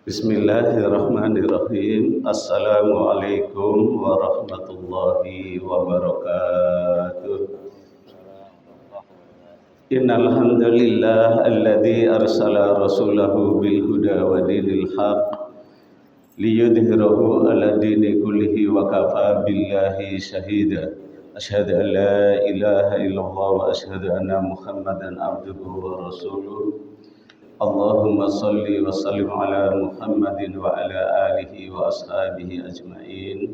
Bismillahirrahmanirrahim. Assalamualaikum warahmatullahi wabarakatuh. Innal hamdalillah alladzi arsala rasulahu bil huda wa dinil haq liyudhhirahu 'ala dini kullihi wa kafa billahi shahida. Asyhadu an la ilaha illallah wa asyhadu anna Muhammadan abduhu wa rasuluh. Allahumma salli wa sallim ala Muhammadin wa ala alihi wa ashabihi ajma'in.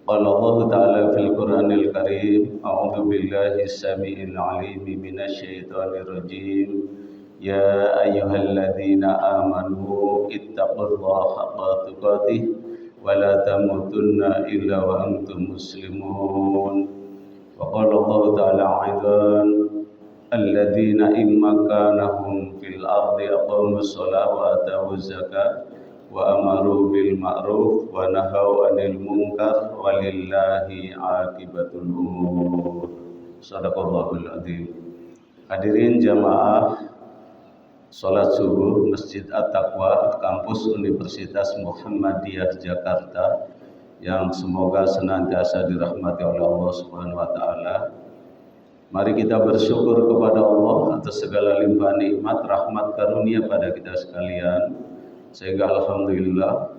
Qala Allah ta'ala fil Qur'anil Karim, a'udzu billahi samii'il 'aliim minasy syaithaanir rajiim. Ya ayyuhalladzina amanu ittaqullaha haqqa tuqatih wa la tamutunna illa wa antum muslimun. Wa qala Allah ta'ala 'aidan alladzina immakanahum fil ardi aqamus shalah wa atawuz zakah wa amaru bil ma'ruf wa nahaw 'anil munkar walillahi 'aqibatul umur. Shadaqallahul adzim. Hadirin jamaah salat subuh Masjid At-Taqwa kampus Universitas Muhammadiyah Jakarta yang semoga senantiasa dirahmati oleh Allah Subhanahu wa taala. Mari kita bersyukur kepada Allah atas segala limpahan nikmat, rahmat, karunia pada kita sekalian. Sehingga alhamdulillah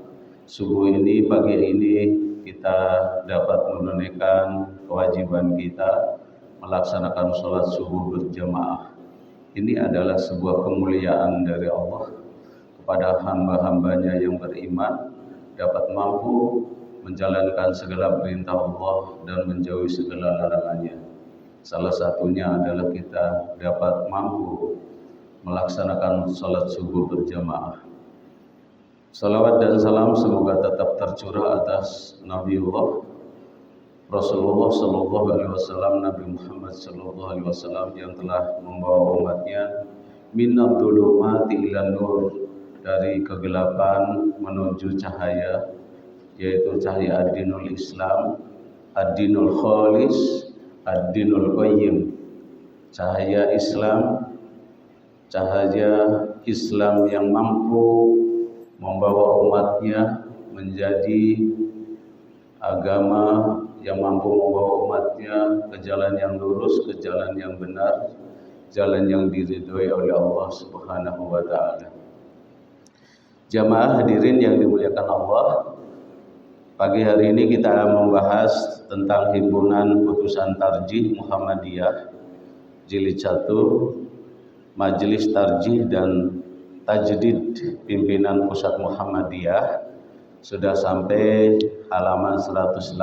subuh ini, pagi ini kita dapat menunaikan kewajiban kita melaksanakan sholat subuh berjamaah. Ini adalah sebuah kemuliaan dari Allah kepada hamba-hambanya yang beriman, dapat mampu menjalankan segala perintah Allah dan menjauhi segala larangannya. Salah satunya adalah kita dapat mampu melaksanakan sholat subuh berjamaah. Salawat dan salam semoga tetap tercurah atas Nabiullah Rasulullah Sallallahu Alaihi Wasallam, Nabi Muhammad Sallallahu Alaihi Wasallam yang telah membawa umatnya minad dhulumati ilan nur, dari kegelapan menuju cahaya, yaitu cahaya ad-dinul Islam, ad-dinul khalis, ad-dinul qayyim, cahaya Islam, cahaya Islam yang mampu membawa umatnya menjadi agama yang mampu membawa umatnya ke jalan yang lurus, ke jalan yang benar, jalan yang diridhoi oleh Allah Subhanahu wa taala. Jamaah hadirin yang dimuliakan Allah, pagi hari ini kita membahas tentang himpunan putusan tarjih Muhammadiyah Jilid 1, Majelis Tarjih dan Tajdid Pimpinan Pusat Muhammadiyah. Sudah sampai halaman 118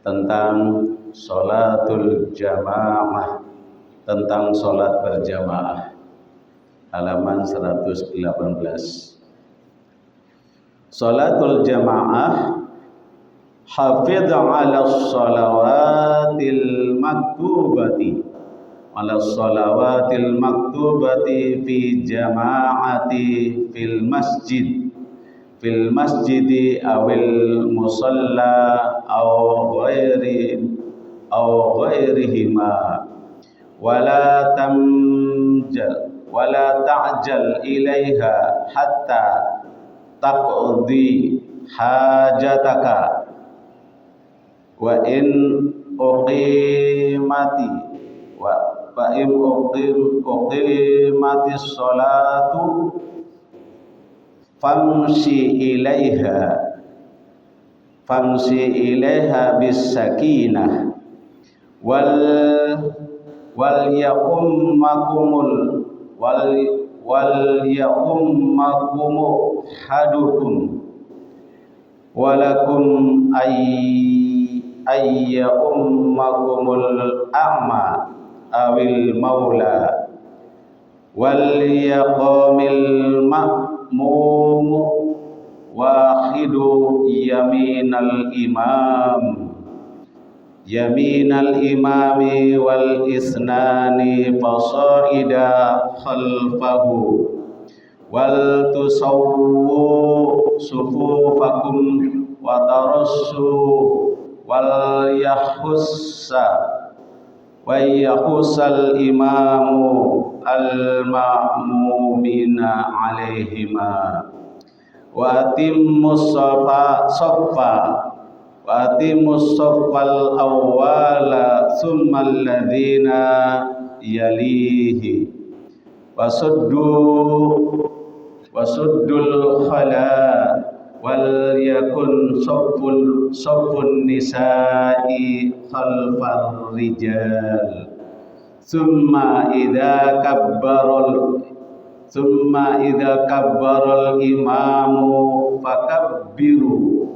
tentang sholatul jamaah, tentang sholat berjamaah, halaman 118. Sholatul jamaah, hafidh ala sholawatil maktubati, ala sholawatil maktubati fi jama'ati fil masjidi awil musalla aw ghairihima wala ta'jal ilaiha hatta taqdi hajataka wa in uqimatis sholatu famshi ilaiha bis sakinah wal ya'ummakum hadukum walakum ayya ummakumul a'ma awil maula wal yaqamil ma'mum wahidu yaminal imami wal isnani fasaida khalfahu wal tusawwu sufufakum wa tarassu wal yahussa wa yakhusal imamu al-ma'mumina alaihima wa atimmus saffal awwala thumma alladhina yalihi wasuddul khala wal yakun saffun nisa'i khalfar rijal thumma idza kabbarul imamu fakabbiru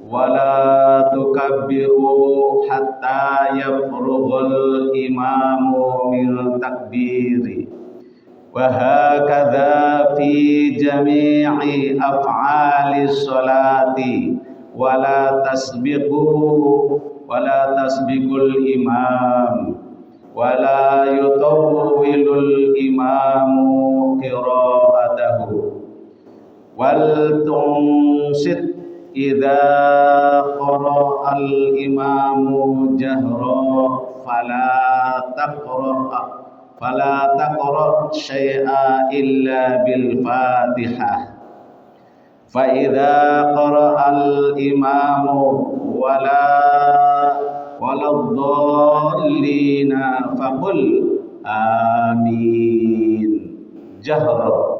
wala tukabbiru hatta yafrughul imamu min takbiri wa hakadha fi jami'i af'alis salati wala tasbiqul imam wala yutawwilul imamu qira'atahu wal tunsit idza qara'al imamu jahra fala taqra syai'a illa bil fatihah fa idza qara'al imamu waladdallina faqul amin jahra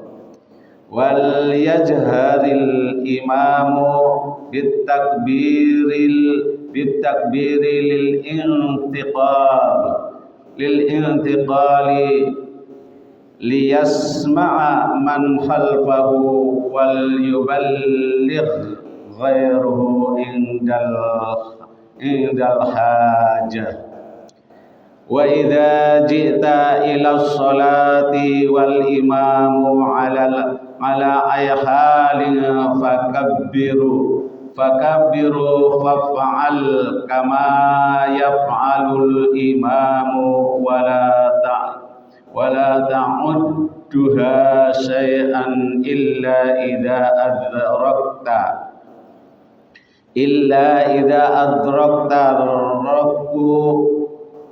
wal yajharil imamu bitakbiril intiqali liyasma'a man khalfahu wal yuballigh ghairuhu indal hajah wa idza ji'ta ila sholati wal imamu ala ayhalin fakabbiru faf'al kama yaf'alul imamu wala ta'udduha syai'an illa idza adrakta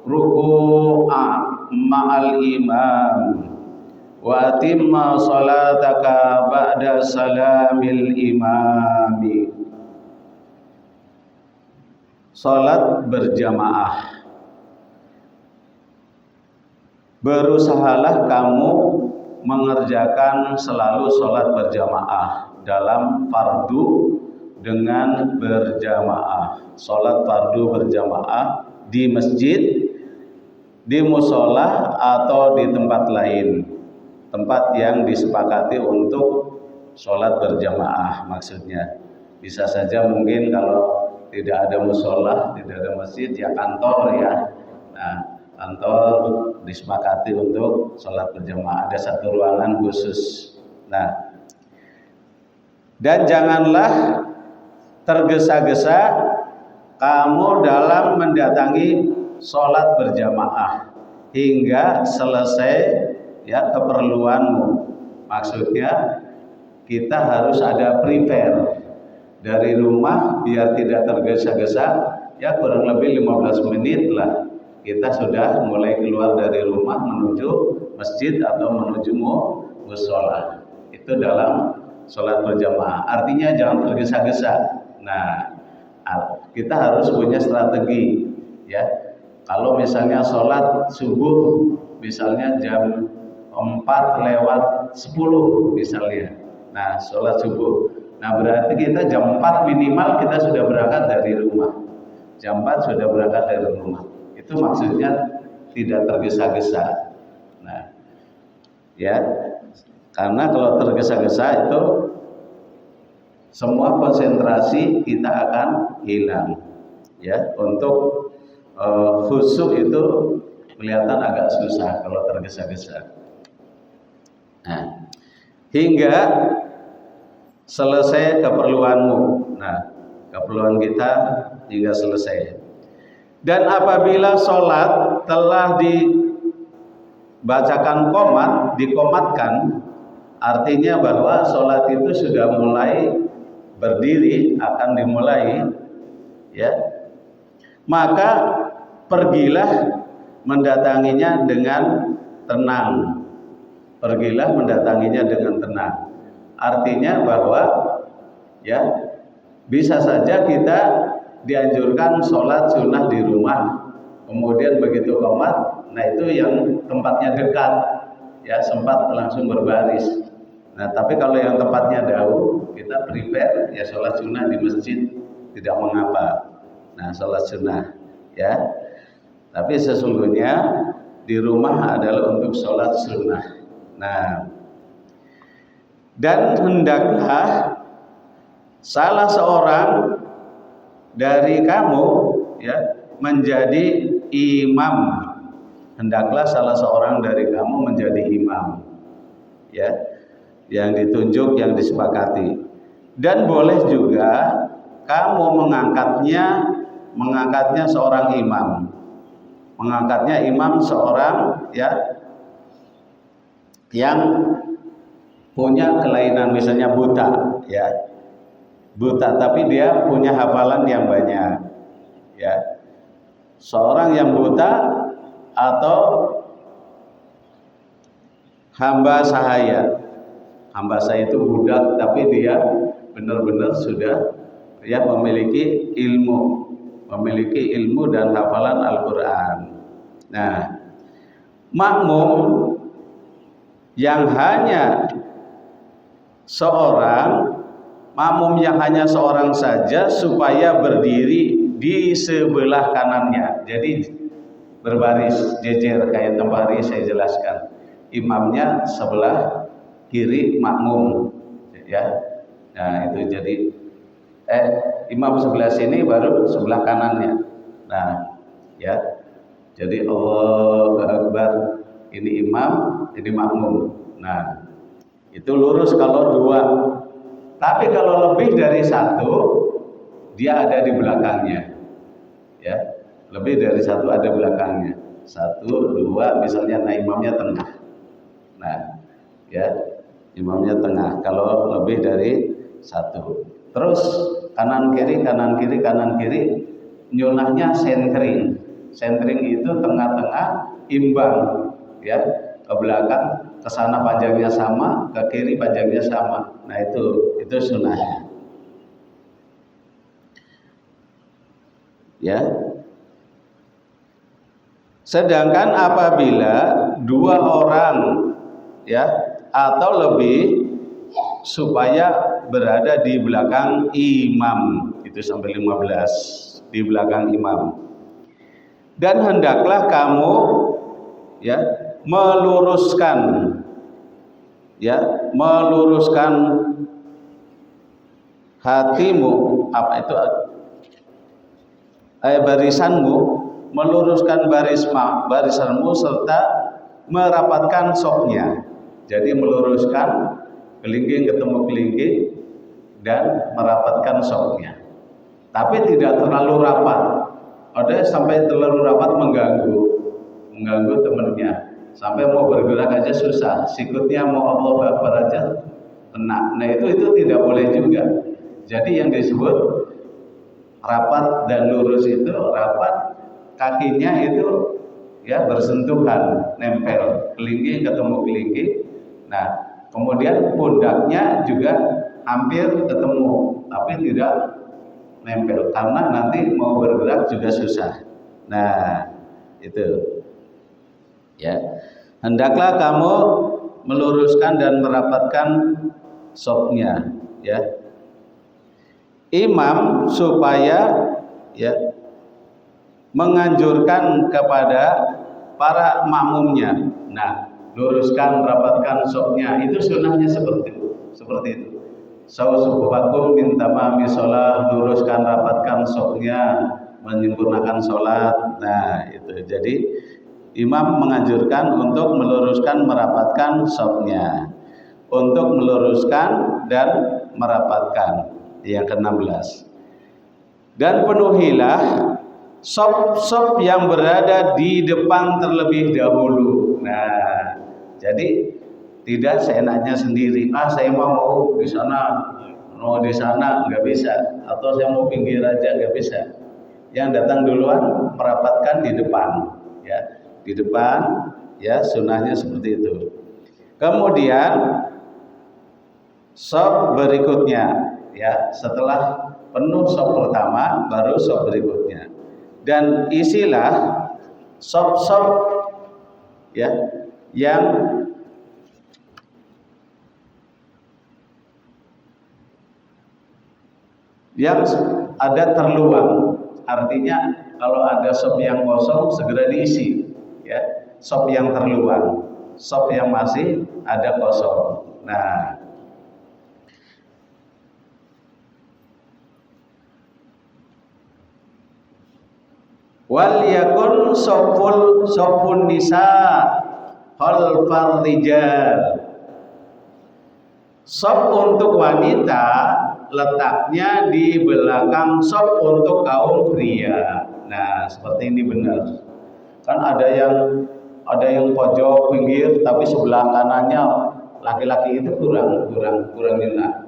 ruku'a ma'al imam wa atimma salataka ba'da salamil imami. Salat berjamaah. Berusahalah kamu mengerjakan selalu salat berjamaah dalam fardu dengan berjamaah. Salat fardu berjamaah di masjid, di musola atau di tempat lain, tempat yang disepakati untuk sholat berjamaah. Maksudnya bisa saja mungkin kalau tidak ada musola, tidak ada masjid, ya kantor ya. Nah, kantor disepakati untuk sholat berjamaah, ada satu ruangan khusus. Nah, dan janganlah tergesa-gesa kamu dalam mendatangi sholat berjamaah hingga selesai ya keperluanmu. Maksudnya kita harus ada prepare dari rumah biar tidak tergesa-gesa, ya kurang lebih 15 menit lah kita sudah mulai keluar dari rumah menuju masjid atau menuju mushola. Itu dalam sholat berjamaah. Artinya jangan tergesa-gesa. Nah, kita harus punya strategi ya. Kalau misalnya sholat subuh misalnya jam 4:10 misalnya, nah sholat subuh, nah berarti kita jam 4 minimal kita sudah berangkat dari rumah, jam 4 sudah berangkat dari rumah. Itu maksudnya tidak tergesa-gesa. Nah ya, karena kalau tergesa-gesa itu semua konsentrasi kita akan hilang ya. Untuk khusyuk itu kelihatan agak susah kalau tergesa-gesa. Nah, hingga selesai keperluanmu. Nah, keperluan kita hingga selesai. Dan apabila sholat telah dibacakan qomat, dikomatkan, artinya bahwa sholat itu sudah mulai berdiri, akan dimulai, ya. Maka pergilah mendatanginya dengan tenang. Pergilah mendatanginya dengan tenang. Artinya bahwa ya bisa saja kita dianjurkan sholat sunnah di rumah, kemudian begitu qomat, nah itu yang tempatnya dekat, ya sempat langsung berbaris. Nah tapi kalau yang tempatnya jauh, kita prepare ya sholat sunnah di masjid, tidak mengapa. Nah sholat sunnah, ya. Tapi sesungguhnya di rumah adalah untuk sholat sunnah. Nah, dan hendaklah salah seorang dari kamu ya menjadi imam. Hendaklah salah seorang dari kamu menjadi imam, ya, yang ditunjuk, yang disepakati. Dan boleh juga kamu mengangkatnya seorang imam, mengangkatnya imam seorang ya yang punya kelainan, misalnya buta, ya, buta, tapi dia punya hafalan yang banyak, ya, seorang yang buta atau hamba sahaya. Hamba sahaya itu budak, tapi dia benar-benar sudah ya memiliki ilmu dan hafalan Al-Quran. Nah, makmum yang hanya seorang saja supaya berdiri di sebelah kanannya. Jadi berbaris jejer kayak tadi saya jelaskan. Imamnya sebelah kiri makmum, ya. Nah itu jadi imam sebelah sini baru sebelah kanannya. Nah ya, jadi Allahu Akbar, ini imam, ini makmum. Nah itu lurus kalau dua. Tapi kalau lebih dari satu, dia ada di belakangnya, ya. Lebih dari satu ada belakangnya. Satu, dua, misalnya, nah imamnya tengah. Nah, ya, imamnya tengah. Kalau lebih dari satu, terus kanan kiri, nyunahnya sentring. Sentring itu tengah-tengah imbang, ya, ke belakang, ke sana panjangnya sama, ke kiri panjangnya sama. Nah itu sunahnya, ya. Sedangkan apabila dua orang, ya, atau lebih, supaya berada di belakang imam, itu sampai 15 di belakang imam. Dan hendaklah kamu ya meluruskan hatimu, apa itu barisanmu, meluruskan barisanmu serta merapatkan sofnya. Jadi meluruskan kelingking ketemu kelingking dan merapatkan sofnya. Tapi tidak terlalu rapat. Ada sampai terlalu rapat mengganggu temannya. Sampai mau bergerak aja susah. Sikutnya mau Allahu Akbar aja kena. Nah itu tidak boleh juga. Jadi yang disebut rapat dan lurus itu rapat, kakinya itu ya bersentuhan, nempel, kelingking ketemu kelingking. Nah, kemudian pundaknya juga hampir ketemu, tapi tidak nempel karena nanti mau bergerak juga susah. Nah, itu. Ya. Hendaklah kamu meluruskan dan merapatkan sofnya, ya. Imam supaya ya menganjurkan kepada para makmumnya. Nah, luruskan, rapatkan sofnya, itu sunahnya seperti itu. Sausubakum min tamami sholat, luruskan, rapatkan sofnya, menyempurnakan sholat. Nah, itu. Jadi imam menganjurkan untuk meluruskan, merapatkan sofnya, untuk meluruskan dan merapatkan. Yang ke-16. Dan penuhilah sop yang berada di depan terlebih dahulu. Nah, jadi tidak seenaknya sendiri. Saya mau di sana, nggak bisa. Atau saya mau pinggir aja, nggak bisa. Yang datang duluan merapatkan di depan, ya. di depan, ya sunnahnya seperti itu. Kemudian sop berikutnya, ya setelah penuh sop pertama baru sop berikutnya, dan isilah sop-sop ya yang ada terluang. Artinya kalau ada sop yang kosong segera diisi, ya. Sop yang terluang, sop yang masih ada kosong. Nah, wal yakun sopun nisa khalfar rijal. Sop untuk wanita letaknya di belakang sop untuk kaum pria. Nah, seperti ini benar. Kan ada yang pojok pinggir tapi sebelah kanannya laki-laki itu kurang jenak.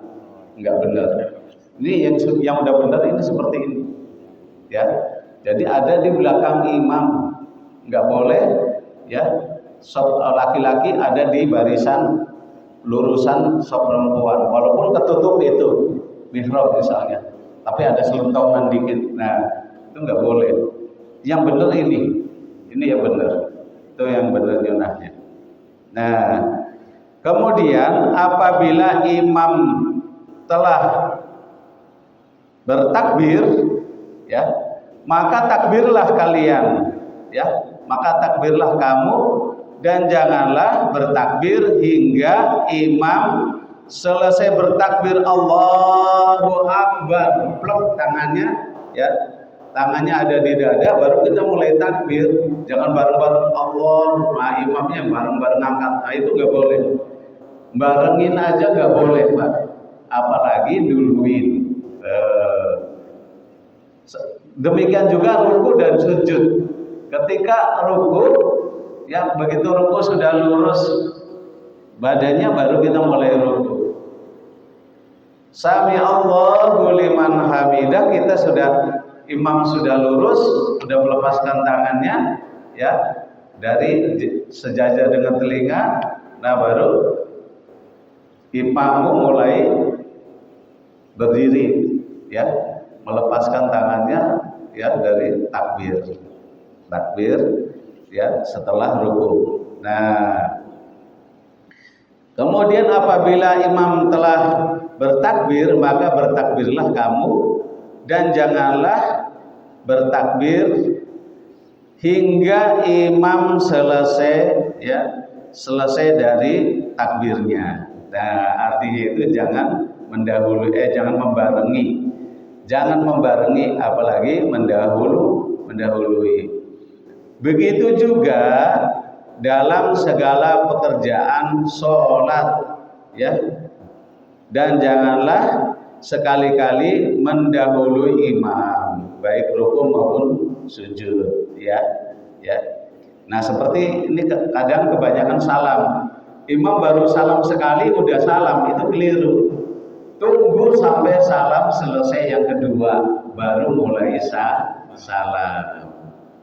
Enggak benar. Ini yang udah benar ini seperti ini. Ya. Jadi ada di belakang imam. Enggak boleh ya. Sop laki-laki ada di barisan lurusan sop perempuan, walaupun ketutup itu mihrab misalnya, tapi ada selentongan dikit. Nah, itu nggak boleh. Yang benar ini yang benar, itu yang benar sunnahnya. Nah, kemudian apabila imam telah bertakbir, ya, maka takbirlah kalian, ya, maka takbirlah kamu. Dan janganlah bertakbir hingga imam selesai bertakbir Allahu Akbar, plek tangannya, ya, tangannya ada di dada, baru kita mulai takbir. Jangan bareng-bareng Allah, nah imamnya bareng-bareng angkat, nah itu nggak boleh. Barengin aja nggak boleh, Pak. Apalagi duluin. Demikian juga ruku dan sujud. Ketika ruku, ya begitu ruku sudah lurus badannya baru kita mulai ruku. Sami Allahu liman hamidah, kita imam sudah lurus, sudah melepaskan tangannya, ya, dari sejajar dengan telinga. Nah, baru imam mulai berdiri, ya, melepaskan tangannya, ya, dari takbir, ya, setelah ruku. Nah, kemudian apabila imam telah bertakbir, maka bertakbirlah kamu, dan janganlah bertakbir hingga imam selesai, ya, selesai dari takbirnya. Nah, artinya itu jangan membarengi, apalagi mendahului. Begitu juga dalam segala pekerjaan sholat, ya, dan janganlah sekali-kali mendahului imam, baik rukuk maupun sujud, ya. Nah, seperti ini kadang kebanyakan salam, imam baru salam sekali udah salam, itu keliru. Tunggu sampai salam selesai yang kedua, baru mulai salam.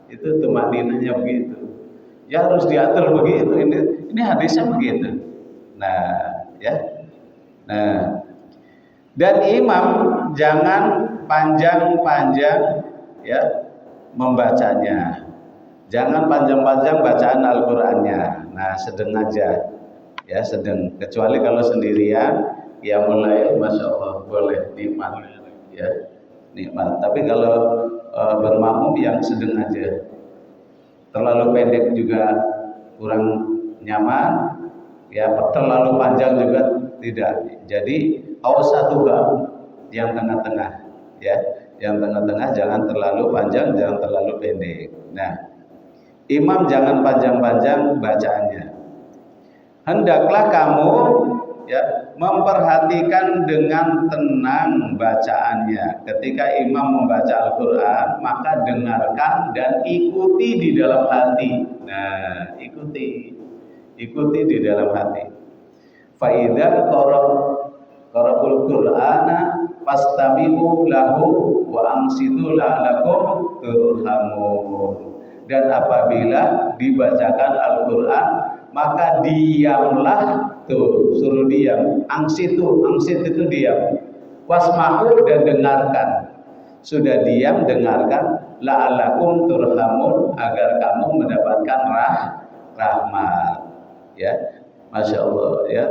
Itu tumakninahnya begitu. Ya harus diatur begitu. Ini hadisnya begitu. Nah, ya. Nah, dan imam jangan panjang-panjang, ya, membacanya. Jangan panjang-panjang bacaan Al-Qur'annya. Nah, sedang aja. Ya, sedang. Kecuali kalau sendirian, ya mulai Masya Allah boleh nikmat, ya, nikmat. Tapi kalau bermakmum yang sedang aja, terlalu pendek juga kurang nyaman, ya, terlalu panjang juga tidak. Jadi awsatuha, yang tengah-tengah, ya, yang tengah-tengah, jangan terlalu panjang, jangan terlalu pendek. Nah, imam jangan panjang-panjang bacaannya. Hendaklah kamu, ya, memperhatikan dengan tenang bacaannya. Ketika imam membaca Al-Qur'an, maka dengarkan dan ikuti di dalam hati. Nah, ikuti di dalam hati. Fa idza qara'ul Qur'ana fastami'u lahu wa ansitu la'alakum turhamun. dan apabila dibacakan Al-Quran maka diamlah, tuh suruh diam, angsit itu diam, wasma'u dan dengarkan, sudah diam dengarkan, la'allakum turhamun agar kamu mendapatkan rahmat. Ya, Masya Allah ya,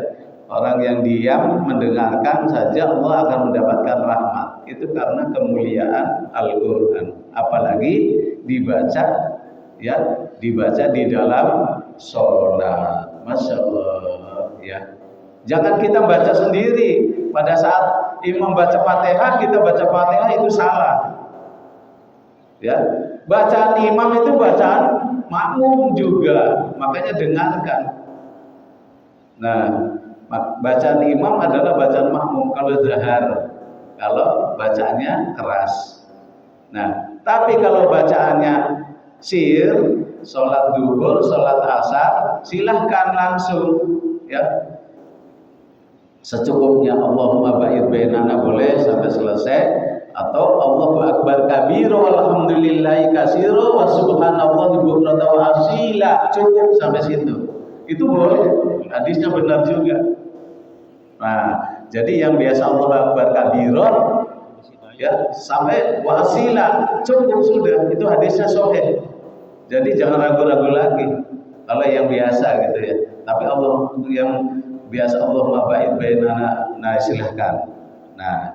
orang yang diam mendengarkan saja Allah akan mendapatkan rahmat. Itu karena kemuliaan Al-Quran, apalagi dibaca ya, dibaca di dalam sholat. Masya Allah ya. Jangan kita baca sendiri. Pada saat imam baca Fatihah kita baca Fatihah itu salah ya. Bacaan imam itu bacaan makmum juga, makanya dengarkan. Nah, bacaan imam adalah bacaan makmum kalau zahar, kalau bacaannya keras. Nah, tapi kalau bacaannya sir, sholat duhur, sholat asar, silahkan langsung ya, secukupnya. Allahumma ba'id bainana boleh sampai selesai, atau Allahu akbar kabira walhamdulillahi katsira wa subhanallahi bukratan wa asila, cukup sampai situ. Itu boleh, hadisnya benar juga. Nah, jadi yang biasa Allahu akbar kabira ya sampai wa asila cukup sudah, itu hadisnya sahih. Jadi jangan ragu-ragu lagi kalau yang biasa gitu ya. Tapi Allah yang biasa Allahumma ba'id bainana, nah silahkan. Nah,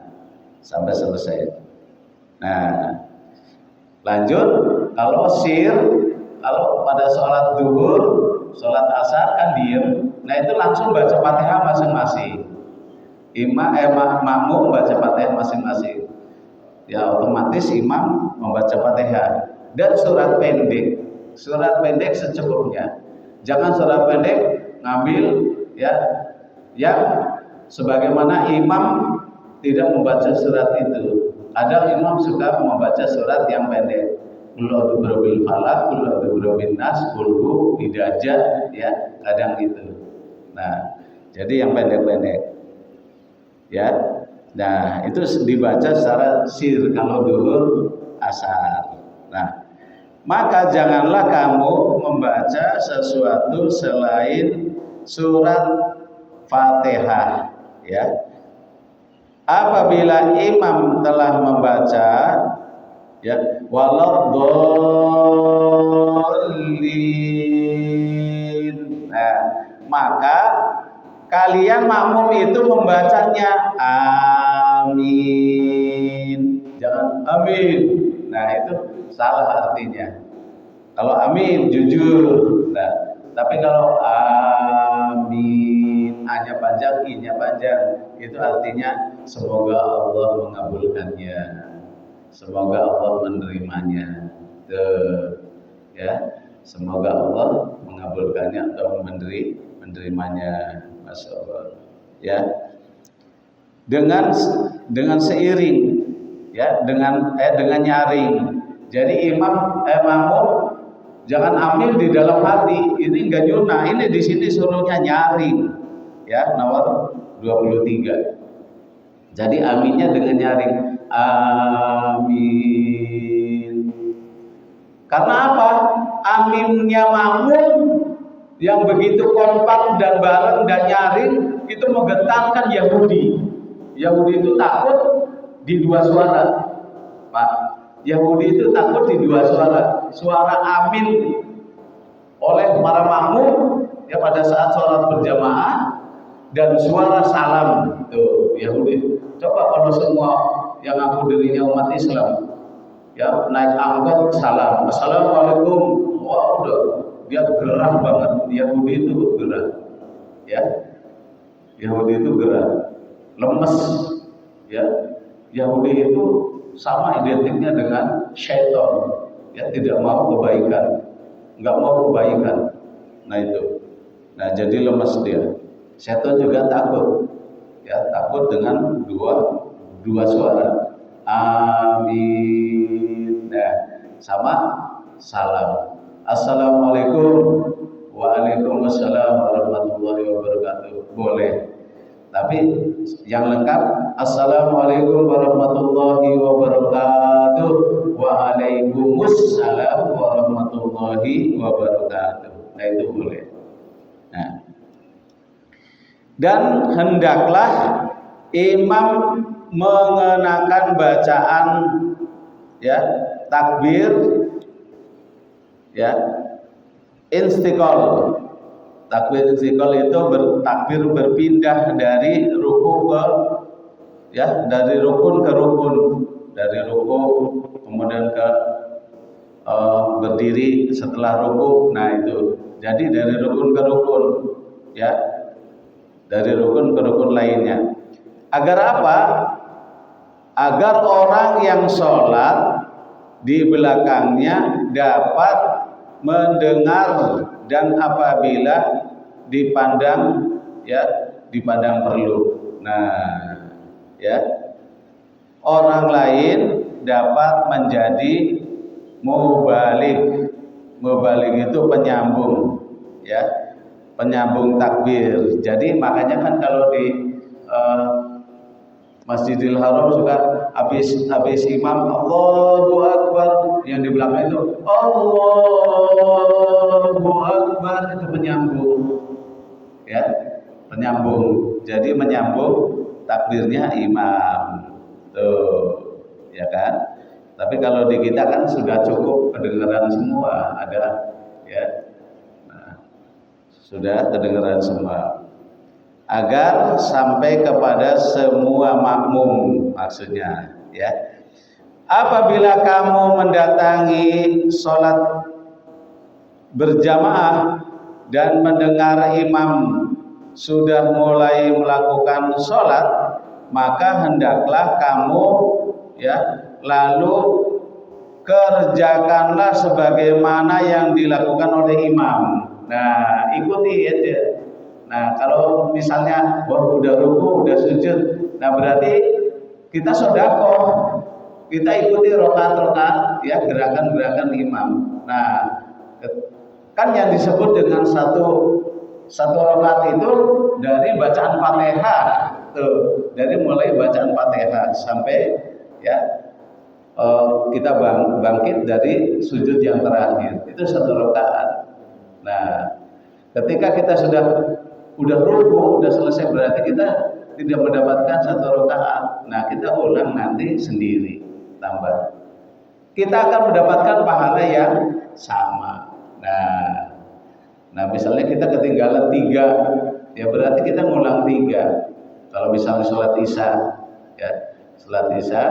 sampai selesai. Nah, lanjut. Kalau sir, kalau pada sholat duhur, sholat asar kan diem. Nah itu langsung baca Fatihah masing-masing. Makmum baca Fatihah masing-masing. Ya otomatis imam membaca Fatihah dan surat pendek. Surat pendek secukupnya. Jangan surat pendek ngambil ya yang sebagaimana imam tidak membaca surat itu. Ada imam suka membaca surat yang pendek. Qul a'udzu birabbil falaq, qul a'udzu birabbin nas, qul idajah ya, kadang itu. Nah, jadi yang pendek-pendek. Ya. Nah, itu dibaca secara sir kalau duhur asar. Nah, maka janganlah kamu membaca sesuatu selain surat Fatihah ya. Apabila imam telah membaca ya waladhdallin, nah maka kalian makmum itu membacanya amin, jangan amin. Nah itu salah artinya. Kalau amin jujur, nah tapi kalau amin A-nya panjang, I-nya panjang, itu artinya semoga Allah mengabulkannya, semoga Allah menerimanya. Tuh, ya, semoga Allah mengabulkannya atau menerimanya. Masya Allah. Ya, dengan seiring, ya, dengan nyaring. Jadi makmum jangan ambil di dalam hati, ini enggak nyunah, ini di sini suruhnya nyaring. Ya, nomor 23. Jadi aminnya dengan nyaring. Amin. Karena apa? Aminnya makmum yang begitu kompak dan bareng dan nyaring itu menggetarkan Yahudi. Yahudi itu takut di dua suara, Pak. Yahudi itu takut di dua suara. Suara amin oleh para makmum ya pada saat sholat berjamaah, dan suara salam. Tuh Yahudi. Coba kalau semua yang ngaku dirinya umat Islam ya naik angkot salam assalamualaikum, wah udah dia gerah banget. Yahudi itu gerah ya, Yahudi itu gerah, lemes ya. Yahudi itu sama identiknya dengan syaitan ya, tidak mau kebaikan, nggak mau kebaikan. Nah itu, nah jadi lemes dia. Syaitan juga takut ya, takut dengan dua suara amin. Nah sama salam assalamualaikum, waalaikumsalam warahmatullahi wabarakatuh, boleh. Tapi yang lengkap, Assalamualaikum warahmatullahi wabarakatuh. Waalaikumsalam warahmatullahi wabarakatuh. Nah itu boleh. Nah, dan hendaklah imam mengenakan bacaan ya takbir ya istiqol. Takbir istiqol itu takbir berpindah dari ruku ke ya dari rukun ke rukun, dari ruku kemudian ke berdiri setelah ruku. Nah itu jadi dari rukun ke rukun ya, dari rukun ke rukun lainnya. Agar apa? Agar orang yang sholat di belakangnya dapat mendengar, dan apabila dipandang ya dipandang perlu. Nah ya, orang lain dapat menjadi mubalik. Mubalik itu penyambung ya, penyambung takbir. Jadi makanya kan kalau di Masjidil Haram suka habis imam Allahu Akbar, yang di belakang itu Allahu Akbar, itu penyambung ya, penyambung. Jadi menyambung takbirnya imam tuh ya kan. Tapi kalau di kita kan sudah cukup kedengaran semua, ada ya, nah, sudah kedengaran semua. Agar sampai kepada semua makmum, maksudnya ya. Apabila kamu mendatangi sholat berjamaah dan mendengar imam sudah mulai melakukan sholat, maka hendaklah kamu ya lalu kerjakanlah sebagaimana yang dilakukan oleh imam. Nah ikuti aja. Nah kalau misalnya udah ruku, udah sujud, nah berarti kita sedekah, kita ikuti rokaat-rokaat ya, gerakan-gerakan imam. Nah kan yang disebut dengan satu rokaat itu dari bacaan Fatihah tuh, dari mulai bacaan Fatihah sampai ya kita bangkit dari sujud yang terakhir, itu satu rokaat. Nah ketika kita udah ruku, udah selesai, berarti kita tidak mendapatkan satu rakaat. Nah, kita ulang nanti sendiri, tambah. Kita akan mendapatkan pahala yang sama. Nah, misalnya kita ketinggalan 3, ya berarti kita ngulang 3. Kalau misalnya sholat isya, ya, sholat isya,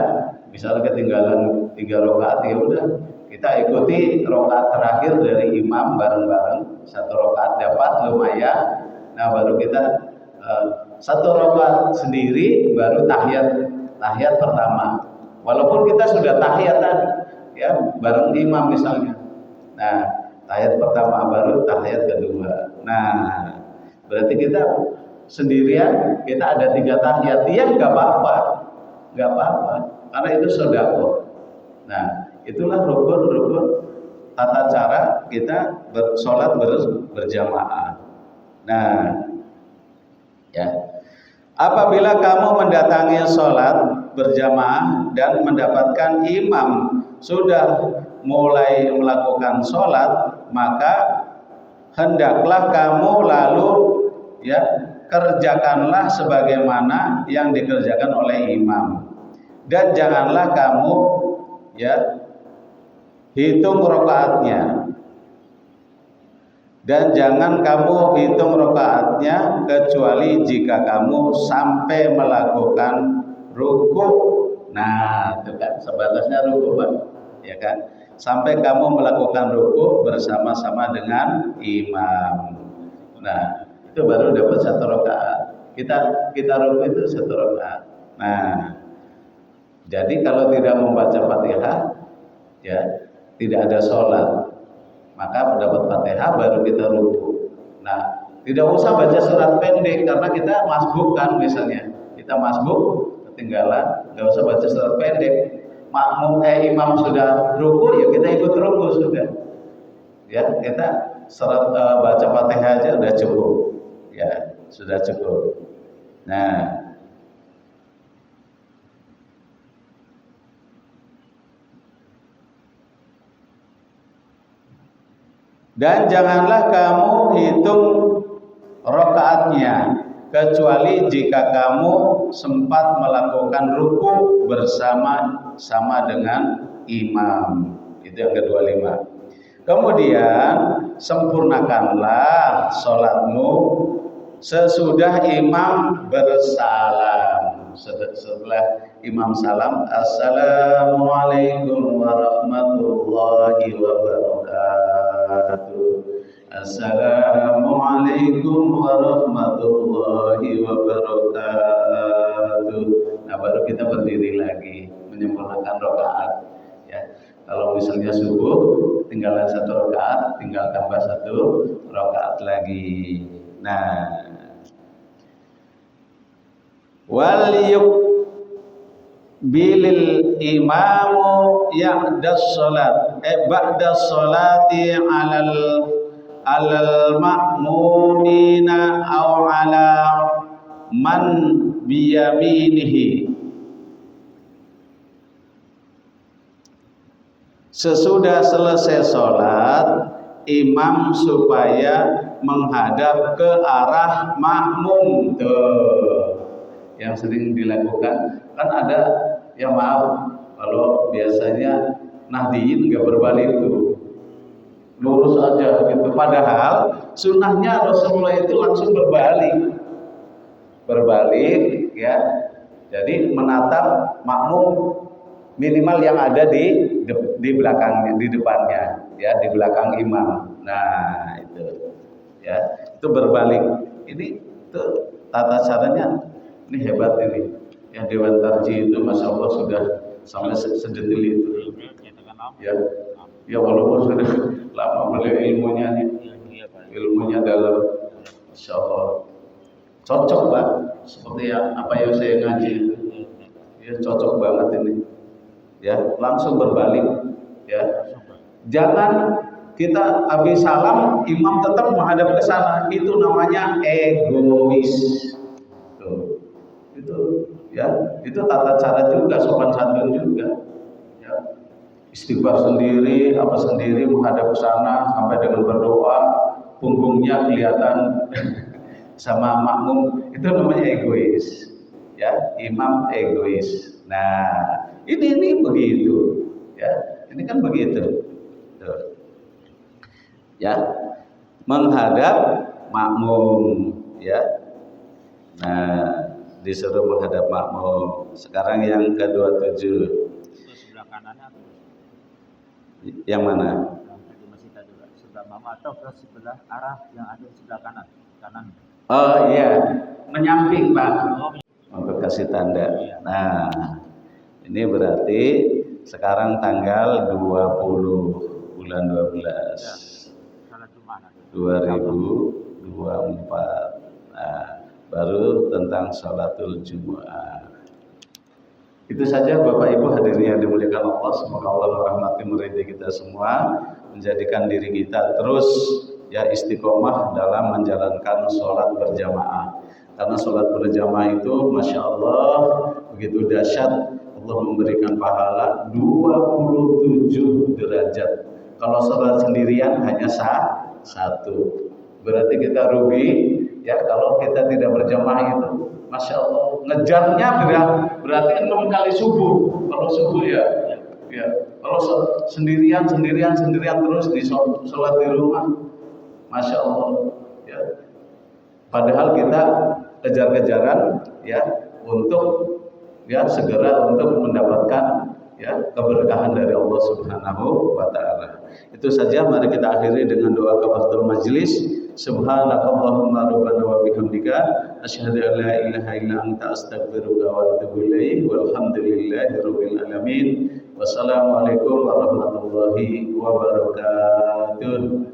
misalnya ketinggalan 3 rakaat, ya udah kita ikuti rakaat terakhir dari imam bareng-bareng, satu rakaat dapat lumayan. Nah baru kita satu rakaat sendiri, baru tahiyat pertama. Walaupun kita sudah tahiyat tadi, ya bareng imam misalnya. Nah tahiyat pertama baru tahiyat kedua. Nah berarti kita sendirian, kita ada 3 tahiyat. Dia nggak apa-apa, karena itu sedekah. Nah itulah rukun-rukun tata cara kita bersolat berjamaah. Nah, ya. Apabila kamu mendatangi sholat berjamaah dan mendapatkan imam sudah mulai melakukan sholat, maka hendaklah kamu lalu ya kerjakanlah sebagaimana yang dikerjakan oleh imam, dan janganlah kamu ya hitung rakaatnya. Dan jangan kamu hitung rakaatnya kecuali jika kamu sampai melakukan ruku. Nah, itu kan sebatasnya ruku, Pak. Ya kan? Sampai kamu melakukan ruku bersama-sama dengan imam. Nah, itu baru dapat 1 rakaat. Kita ruku itu 1 rakaat. Nah, jadi kalau tidak membaca Fatihah, ya tidak ada sholat. Maka mendapat Fatihah baru kita ruku. Nah, tidak usah baca surat pendek karena kita masbuk kan, misalnya kita masbuk ketinggalan, nggak usah baca surat pendek. Imam sudah ruku, ya kita ikut ruku sudah. Ya kita baca Fatihah aja sudah cukup. Ya sudah cukup. Nah, dan janganlah kamu hitung rakaatnya kecuali jika kamu sempat melakukan ruku bersama-sama dengan imam. Itu yang ke-25. Kemudian sempurnakanlah sholatmu sesudah imam bersalam. Setelah imam salam, assalamualaikum warahmatullahi wabarakatuh. Assalamualaikum warahmatullahi wabarakatuh. Nah, baru kita berdiri lagi menyempurnakan rakaat. Ya, kalau misalnya subuh, tinggal 1 rakaat, tinggal tambah 1 rakaat lagi. Nah, wal bilil imamu ya'das salat ba'da salati alal ma'mumina aw ala man biyaminihi. Sesudah selesai sholat, imam supaya menghadap ke arah makmum. Tuh, yang sering dilakukan. Kan ada, ya maaf, kalau biasanya nahdiyin nggak berbalik tuh, lurus aja gitu. Padahal sunnahnya Rasulullah itu langsung berbalik, ya. Jadi menatap makmum minimal yang ada di belakangnya, di depannya, ya, di belakang imam. Nah, itu, ya, itu berbalik. Ini tuh tata caranya, ini hebat ini. Yang Dewan Tarji itu, masya Allah, sudah sampai sedetil itu. Ya, ya walaupun sudah lama beliau ilmunya dalam, masya Allah, cocok lah, seperti apa yang saya ngaji itu. Ya, cocok banget ini. Ya, langsung berbalik, ya. Jangan kita habis salam imam tetap menghadap ke sana, itu namanya egois. Tuh. Itu, ya, itu tata cara juga, sopan santun juga. Ya. Istighfar sendiri, apa sendiri menghadap ke sana sampai dengan berdoa, punggungnya kelihatan sama makmum, itu namanya egois. Ya, imam egois. Nah, ini begitu, ya, ini kan begitu. Tuh. Ya, menghadap makmum, ya. Nah, disuruh menghadap makmum. Sekarang yang ke-27. Sebelah kanannya yang mana? di masjid juga. Sebelah mama atau ke sebelah arah yang ada di sebelah kanan. Oh iya, menyamping Pak. Untuk kasih tanda. Nah, ini berarti sekarang tanggal 20 bulan 12 2024. Nah, baru tentang sholatul Jumu'ah. Itu saja Bapak Ibu hadirin yang dimuliakan Allah. Semoga Allah merahmati murid kita semua, menjadikan diri kita terus, ya, istiqomah dalam menjalankan sholat berjamaah. Karena sholat berjamaah itu, masya Allah, begitu dahsyat. Allah memberikan pahala 27 derajat. Kalau sholat sendirian hanya 1. Berarti kita rugi, ya, kalau kita tidak berjamaah itu. Masya Allah, ngejarnya berarti 6 kali subuh. Kalau subuh, ya. Kalau sendirian terus di sholat di rumah, masya Allah, ya. Padahal kita kejar-kejaran, ya, untuk, ya, segera untuk mendapatkan, ya, keberkahan dari Allah Subhanahu wa taala. Itu saja, mari kita akhiri dengan doa kafaratul majlis. Subhanakallahumma rabbana wa bihamdika asyhadu an la ilaha illa anta astaghfiruka wa atubu ilaik. Walhamdulillahirabbil alamin. Wassalamualaikum warahmatullahi wabarakatuh.